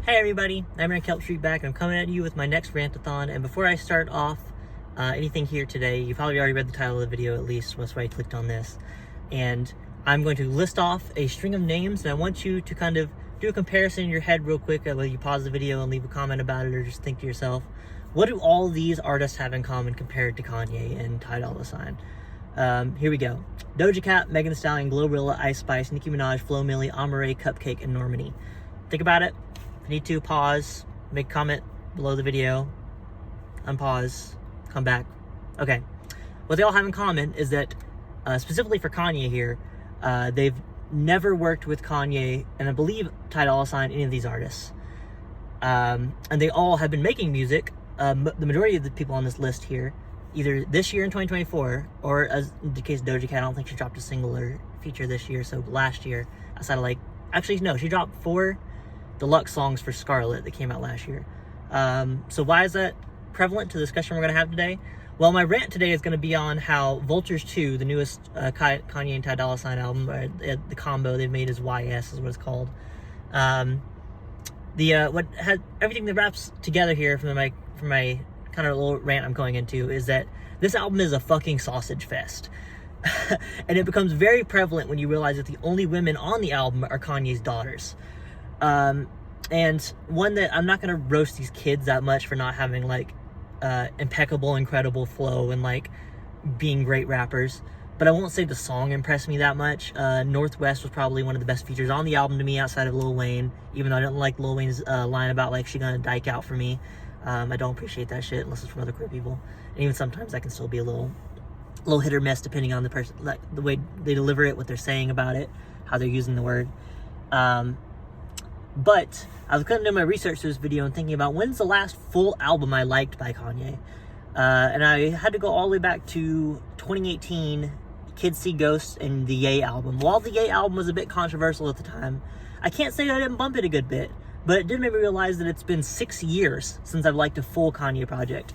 Hey everybody, I'm Kelp Street back. I'm coming at you with my next Rantathon, and before I start off anything here today, you probably already read the title of the video at least, that's why I clicked on this. And I'm going to list off a string of names, and I want you to kind of do a comparison in your head real quick, whether you pause the video and leave a comment about it or just think to yourself, what do all these artists have in common compared to Kanye and Ty Dolla $ign? Here we go. Doja Cat, Megan Thee Stallion, Glorilla, Ice Spice, Nicki Minaj, Flo Milli, Amare, Cupcake, and Normani. Think about it. If you need to, pause, make a comment below the video, unpause, come back. Okay. What they all have in common is that, specifically for Kanye here, they've never worked with Kanye, and I believe Ty Dolla $ign, any of these artists. And they all have been making music. The majority of the people on this list here, either this year in 2024, or as in the case of Doja Cat, I don't think she dropped a single or feature this year, so last year, outside of actually no, she dropped 4 deluxe songs for Scarlet that came out last year. So why is that prevalent to the discussion we're going to have today? Well, my rant today is going to be on how Vultures 2, the newest Kanye and Ty Dolla $ign album, the combo they've made is YS is what it's called. What had everything that wraps together here from my kind of little rant I'm going into is that this album is a fucking sausage fest. And it becomes very prevalent when you realize that the only women on the album are Kanye's daughters. And one that I'm not going to roast these kids that much for not having impeccable, incredible flow and being great rappers, but I won't say the song impressed me that much. Northwest was probably one of the best features on the album to me outside of Lil Wayne, even though I didn't like Lil Wayne's line about she gonna dyke out for me. I don't appreciate that shit unless it's from other queer people, and even sometimes that can still be a little hit or miss depending on the person, the way they deliver it, what they're saying about it, how they're using the word. But I was kind of doing my research to this video and thinking about when's the last full album I liked by Kanye. And I had to go all the way back to 2018, Kids See Ghosts and the Ye album. While the Ye album was a bit controversial at the time, I can't say that I didn't bump it a good bit, but it did make me realize that it's been 6 years since I've liked a full Kanye project.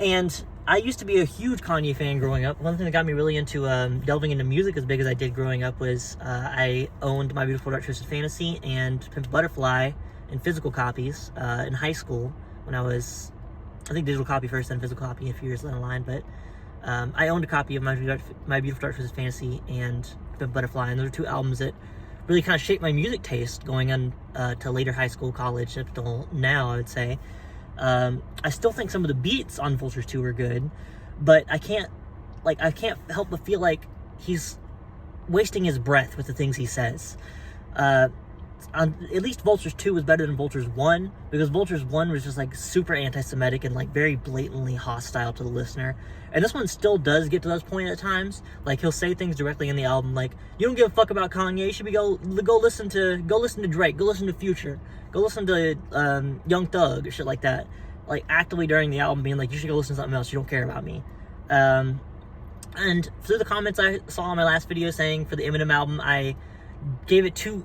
And I used to be a huge Kanye fan growing up. One thing that got me really into delving into music as big as I did growing up was I owned My Beautiful Dark Twisted Fantasy and Pimp Butterfly in physical copies in high school when I was, I think digital copy first, then physical copy a few years down the line. But I owned a copy of My Beautiful Dark Twisted Fantasy and Pimp Butterfly, and those are 2 albums that really kind of shaped my music taste going on to later high school, college, up till now, I would say. I still think some of the beats on Vultures 2 are good, but I can't help but feel like he's wasting his breath with the things he says. At least Vultures 2 was better than Vultures 1, because Vultures 1 was just super anti-Semitic and very blatantly hostile to the listener. And this one still does get to those points at times. He'll say things directly in the album you don't give a fuck about Kanye, you should go listen to Drake, go listen to Future, go listen to Young Thug, or shit like that. Actively during the album being you should go listen to something else, you don't care about me. And through the comments I saw on my last video saying for the Eminem album, I gave it too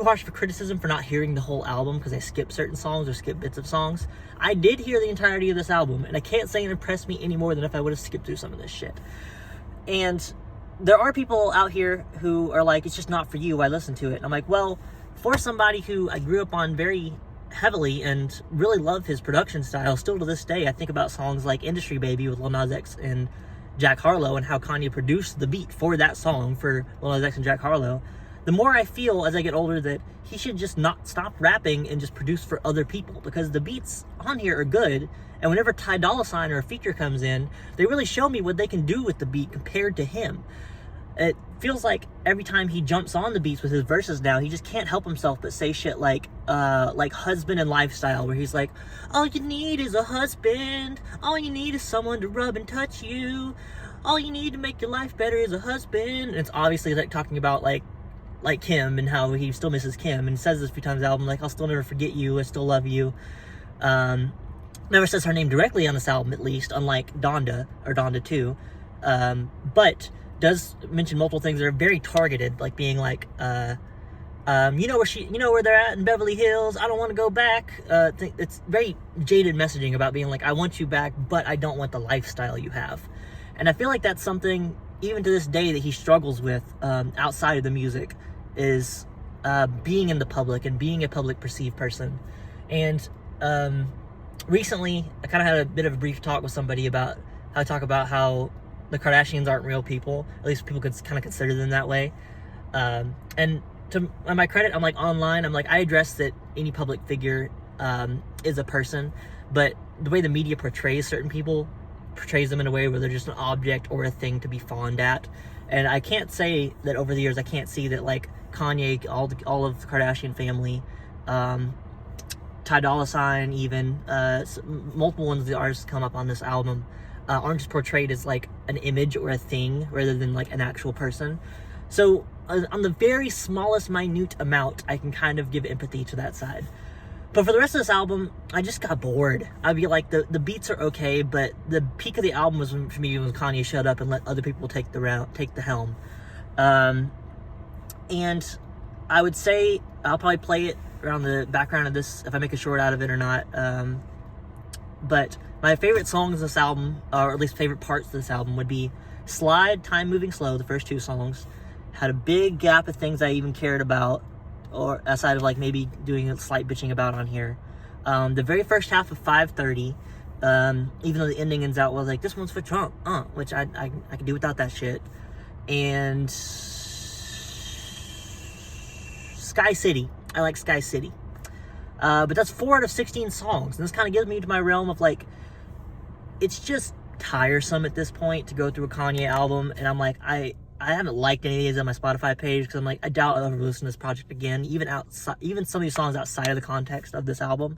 harsh for criticism for not hearing the whole album because I skipped certain songs or skipped bits of songs. I did hear the entirety of this album, and I can't say it impressed me any more than if I would have skipped through some of this shit. And there are people out here who are it's just not for you, why listen to it? And I'm well, for somebody who I grew up on very heavily and really love his production style, still to this day I think about songs like Industry Baby with Lil Nas X and Jack Harlow and how Kanye produced the beat for that song for Lil Nas X and Jack Harlow. The more I feel as I get older that he should just not stop rapping and just produce for other people, because the beats on here are good, and whenever Ty Dolla $ign or a feature comes in, they really show me what they can do with the beat compared to him. It feels like every time he jumps on the beats with his verses now, he just can't help himself but say shit like husband and lifestyle, where he's all you need is a husband, all you need is someone to rub and touch you, all you need to make your life better is a husband. And it's obviously talking about Kim and how he still misses Kim, and says this a few times in the album, I'll still never forget you, I still love you. Never says her name directly on this album, at least, unlike Donda or Donda 2, but does mention multiple things that are very targeted, being you know where they're at in Beverly Hills, I don't want to go back. It's very jaded messaging about being I want you back, but I don't want the lifestyle you have. And I feel like that's something even to this day that he struggles with outside of the music, is being in the public and being a public perceived person. And recently, I kind of had a bit of a brief talk with somebody about how the Kardashians aren't real people. At least people could kind of consider them that way. And to my credit, I'm like online. I'm like, I address that any public figure is a person, but the way the media portrays certain people portrays them in a way where they're just an object or a thing to be fawned at. And I can't say that over the years I can't see that like Kanye, all of the Kardashian family, Ty Dolla $ign, even multiple ones of the artists come up on this album aren't just portrayed as like an image or a thing rather than like an actual person. So on the very smallest minute amount, I can kind of give empathy to that side. But for the rest of this album, I just got bored. I'd be like, the beats are okay, but the peak of the album was for me when Kanye shut up and let other people take the helm. And I would say I'll probably play it around the background of this if I make a short out of it or not. But my favorite songs of this album, or at least favorite parts of this album, would be Slide, Time Moving Slow, the first two songs. Had a big gap of things I even cared about, or aside of like maybe doing a slight bitching about on here. The very first half of 530, even though the ending ends out, was like, this one's for Trump, which I can do without that shit. And Sky City, I like Sky City. But that's 4 out of 16 songs, and this kind of gives me to my realm of like, it's just tiresome at this point to go through a Kanye album, and I'm like, I haven't liked any of these on my Spotify page because I'm like, I doubt I'll ever listen to this project again, even some of these songs outside of the context of this album.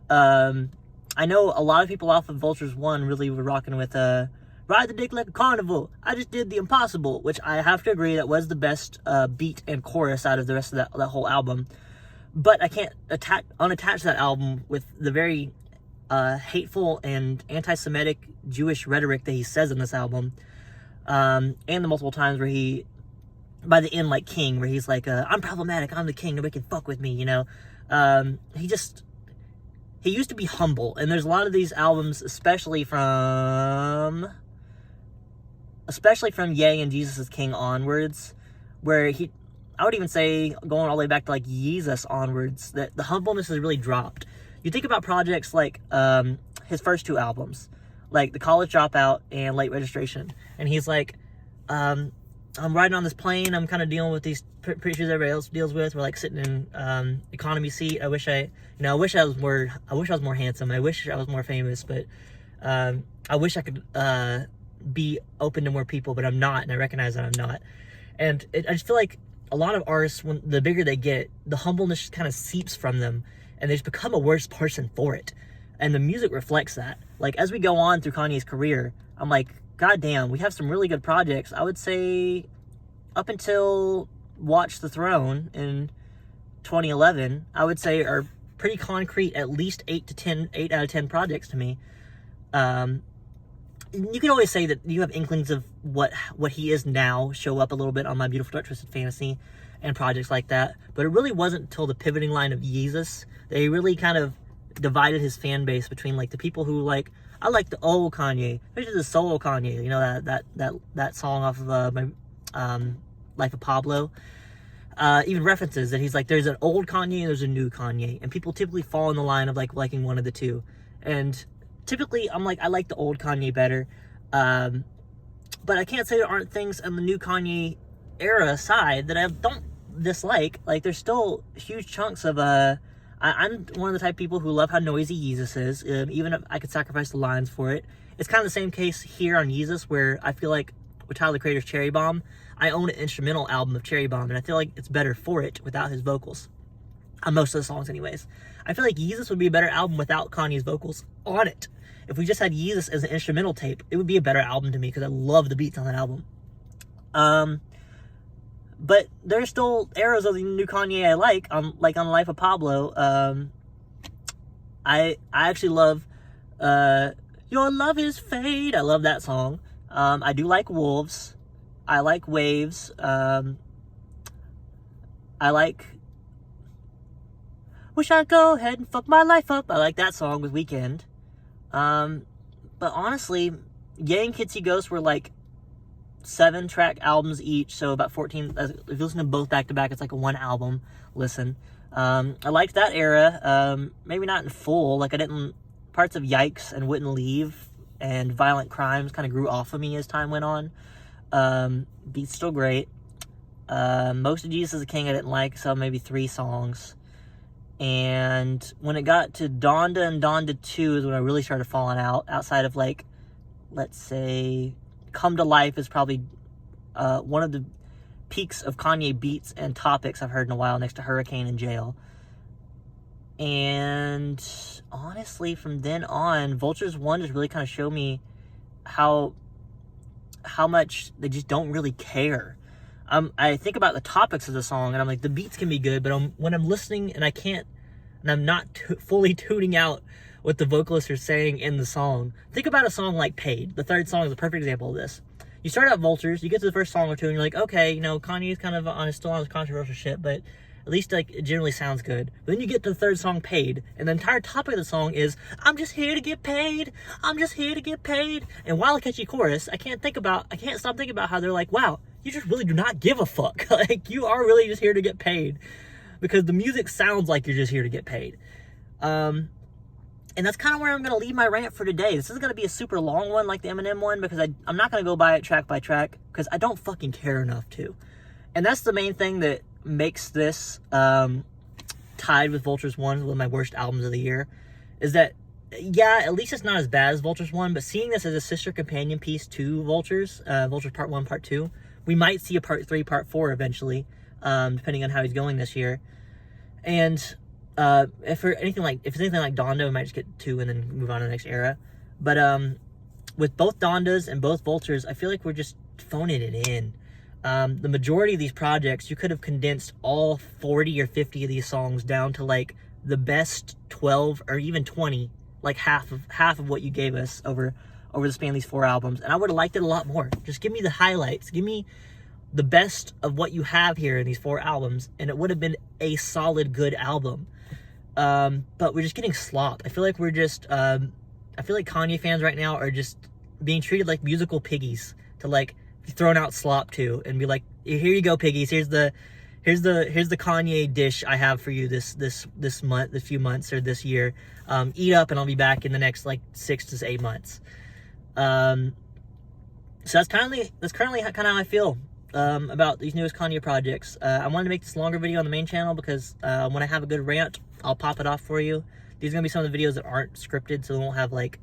I know a lot of people off of Vultures 1 really were rocking with Ride the Dick Like a Carnival, I Just Did the Impossible, which I have to agree that was the best beat and chorus out of the rest of that whole album. But I can't unattach that album with the very hateful and anti-Semitic Jewish rhetoric that he says in this album. And the multiple times where he, by the end, like King, where he's like, I'm problematic, I'm the king, nobody can fuck with me, you know? He used to be humble, and there's a lot of these albums, especially from Ye and Jesus is King onwards, where I would even say, going all the way back to like Yeezus onwards, that the humbleness has really dropped. You think about projects like his first 2 albums, like The College Dropout and Late Registration, and he's like, I'm riding on this plane, I'm kind of dealing with these issues everybody else deals with. We're like sitting in economy seat. I wish I was more handsome. I wish I was more famous, but I wish I could be open to more people, but I'm not, and I recognize that I'm not. And I just feel like a lot of artists, when the bigger they get, the humbleness just kind of seeps from them, and they just become a worse person for it. And the music reflects that. Like, as we go on through Kanye's career, I'm like, God damn, we have some really good projects. I would say up until Watch the Throne in 2011, I would say are pretty concrete, at least 8 out of 10 projects to me. You can always say that you have inklings of what he is now show up a little bit on My Beautiful Dark Twisted Fantasy and projects like that. But it really wasn't until the pivoting line of Yeezus that he really kind of divided his fan base between like the people who like, I like the old Kanye, especially the solo Kanye, you know, that song off of my Life of Pablo. Even references that he's like, there's an old Kanye and there's a new Kanye, and people typically fall in the line of like liking one of the two. And typically I'm like, I like the old Kanye better, but I can't say there aren't things in the new Kanye era side that I don't dislike. Like, there's still huge chunks of I'm one of the type of people who love how noisy Yeezus is, even if I could sacrifice the lines for it. It's kind of the same case here on Yeezus, where I feel like with Tyler the Creator's Cherry Bomb, I own an instrumental album of Cherry Bomb, and I feel like it's better for it without his vocals. On most of the songs anyways. I feel like Yeezus would be a better album without Kanye's vocals on it. If we just had Yeezus as an instrumental tape, it would be a better album to me, because I love the beats on that album. But there's still eras of the new Kanye I like on Life of Pablo. I actually love Your Love Is Fade. I love that song. I do like Wolves. I like Waves. I like Wish I'd Go Ahead and Fuck My Life Up. I like that song with Weeknd. But honestly, Ye and Kitsy Ghost were like 7-track albums each, so about 14. If you listen to both back to back, it's like a 1 album listen. I liked that era. Maybe not in full. Like, I didn't. Parts of Yikes and Wouldn't Leave and Violent Crimes kind of grew off of me as time went on. Beat's still great. Most of Jesus is a King I didn't like, so maybe 3 songs. And when it got to Donda and Donda 2 is when I really started falling out. Outside of, like, let's say, Come to Life is probably one of the peaks of Kanye beats and topics I've heard in a while, next to Hurricane and Jail. And honestly, from then on, Vultures 1 just really kind of showed me how much they just don't really care. I think about the topics of the song, and I'm like, the beats can be good, but when I'm listening and I'm not fully tuning out what the vocalists are saying in the song. Think about a song like Paid. The 3rd song is a perfect example of this. You start out Vultures, you get to the first song or two, and you're like, okay, Kanye's kind of still on his controversial shit, but at least, like, it generally sounds good. But then you get to the 3rd song, Paid, and the entire topic of the song is, I'm just here to get paid. I'm just here to get paid. And while a catchy chorus, I can't stop thinking about how they're like, wow, you just really do not give a fuck. Like, you are really just here to get paid. Because the music sounds like you're just here to get paid. And that's kind of where I'm going to leave my rant for today. This isn't going to be a super long one like the Eminem one, because I'm not going to go by it track by track, because I don't fucking care enough to. And that's the main thing that makes this tied with Vultures 1, one of my worst albums of the year, is that, yeah, at least it's not as bad as Vultures 1, but seeing this as a sister companion piece to Vultures, Vultures Part 1, Part 2, we might see a Part 3, Part 4 eventually, depending on how he's going this year. And if it's anything like Donda, we might just get 2 and then move on to the next era. But with both Dondas and both Vultures, I feel like we're just phoning it in. The majority of these projects, you could have condensed all 40 or 50 of these songs down to, like, the best 12 or even 20, like half of what you gave us over the span of these 4 albums, and I would have liked it a lot more. Just give me the highlights, give me the best of what you have here in these 4 albums, and it would have been a solid, good album. But we're just getting slopped. I feel like Kanye fans right now are just being treated like musical piggies to, like, be thrown out slop to and be like, here you go, piggies. Here's the Kanye dish I have for you this month, this few months, or this year. Eat up, and I'll be back in the next, like, 6 to 8 months. So that's currently how I feel about these newest Kanye projects. I wanted to make this longer video on the main channel because when I have a good rant, I'll pop it off for you. These are gonna be some of the videos that aren't scripted, so they won't have, like,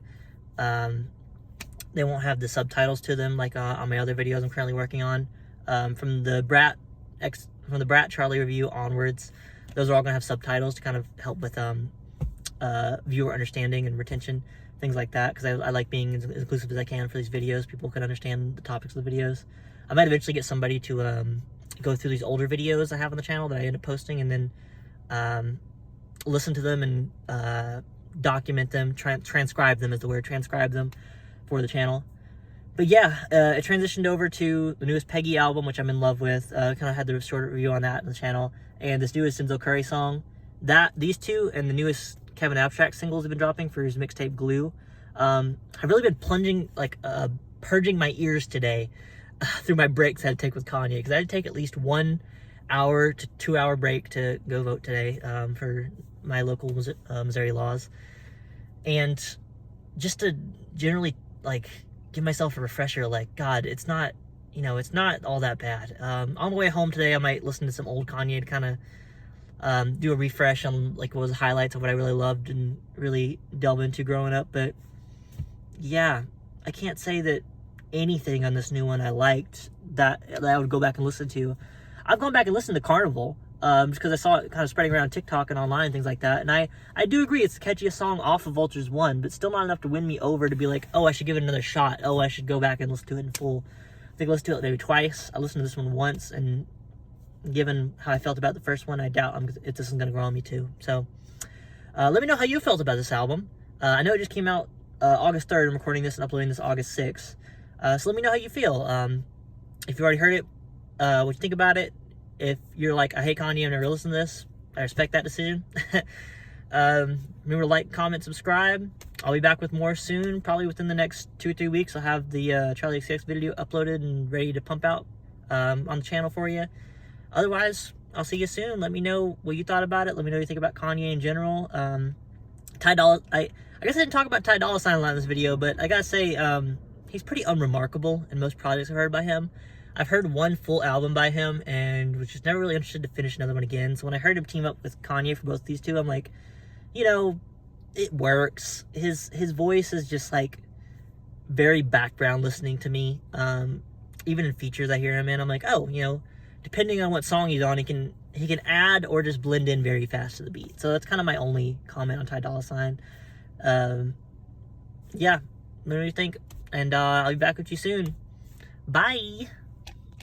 they won't have the subtitles to them like on my other videos I'm currently working on. From the Brat Charlie review onwards, those are all gonna have subtitles to kind of help with viewer understanding and retention, things like that, because I like being as inclusive as I can for these videos. People can understand the topics of the videos. I might eventually get somebody to go through these older videos I have on the channel that I end up posting, and then listen to them and document them, transcribe them is the word, transcribe them for the channel. But yeah, it transitioned over to the newest Peggy album, which I'm in love with. Kind of had the short review on that on the channel, and this newest Denzel Curry song. These 2 and the newest Kevin Abstract singles have been dropping for his mixtape Glue. I've really been purging my ears today through my breaks I had to take with Kanye, because I had to take at least 1 hour to 2 hour break to go vote today for my local Missouri laws, and just to generally, like, give myself a refresher, like, God, it's not all that bad. On the way home today, I might listen to some old Kanye to kind of do a refresh on, like, what was the highlights of what I really loved and really delve into growing up. But yeah, I can't say that anything on this new one I liked that I would go back and listen to. I've gone back and listened to Carnival, just because I saw it kind of spreading around TikTok and online and things like that. And I do agree it's the catchiest song off of Vultures 1, but still not enough to win me over to be like, oh, I should give it another shot. Oh, I should go back and listen to it in full. I think I listened to it maybe twice. I listened to this one once, and given how I felt about the first one, I doubt if this is going to grow on me too. So let me know how you felt about this album. I know it just came out August 3rd. I'm recording this and uploading this August 6th. So let me know how you feel. If you already heard it, what you think about it. If you're like, I hate Kanye, I've never listened to this, I respect that decision. Remember to like, comment, subscribe. I'll be back with more soon, probably within the next 2 or 3 weeks. I'll have the Charlie XCX video uploaded and ready to pump out on the channel for you. Otherwise, I'll see you soon. Let me know what you thought about it. Let me know what you think about Kanye in general. Ty Dolla, I guess I didn't talk about Ty Dolla Sign a lot in this video, but I gotta say, he's pretty unremarkable in most projects I've heard by him. I've heard one full album by him and was just never really interested to finish another one again. So when I heard him team up with Kanye for both these two, I'm like, you know, it works. His voice is just like very background listening to me. Even in features I hear him in, I'm like, oh, you know, depending on what song he's on, he can add or just blend in very fast to the beat. So that's kind of my only comment on Ty Dolla Sign. Yeah, let me know what you think, and I'll be back with you soon. Bye.